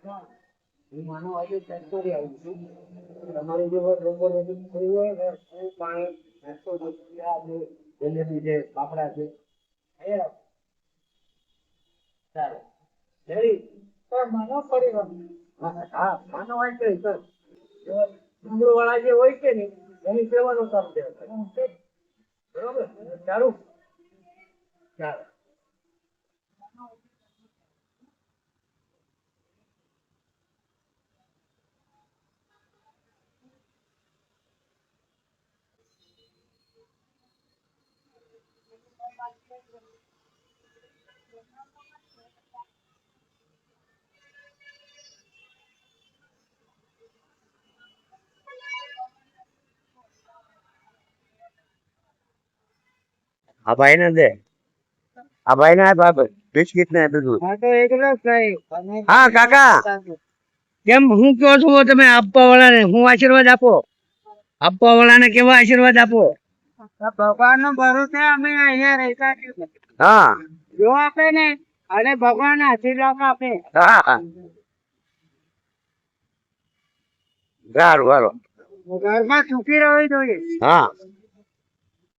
હું માનો આજે ચેક કરી આવું છું તમારી જે લોકો થઈ હોય ને હું પાણી નાસ્તો જલેબી છે પાપડા છે એ રાખો ચાલો રેડી તો માનો પડી હા માનો હોય કે સર ડુંગર વાળા જે હોય કે નહીં એની સેવાનું કામ છે બરોબર ચાલુ ચાલો આ ભાઈ ને દે આ ભાઈ ને બિસ્કીટ ને બધું હા કાકા કેમ હું કહો છો તમે આપવા વાળા ને હું આશીર્વાદ આપો આપવા વાળા ને કેવા આશીર્વાદ આપો ભગવાન નો ભરોસે અમે અહીંયા રહેતા છીએ. હા જો આપે ને અને ભગવાન આશીર્વાદ આપે હા સારું સારું ઘરમાં સુખી રહેવું જોઈએ. હા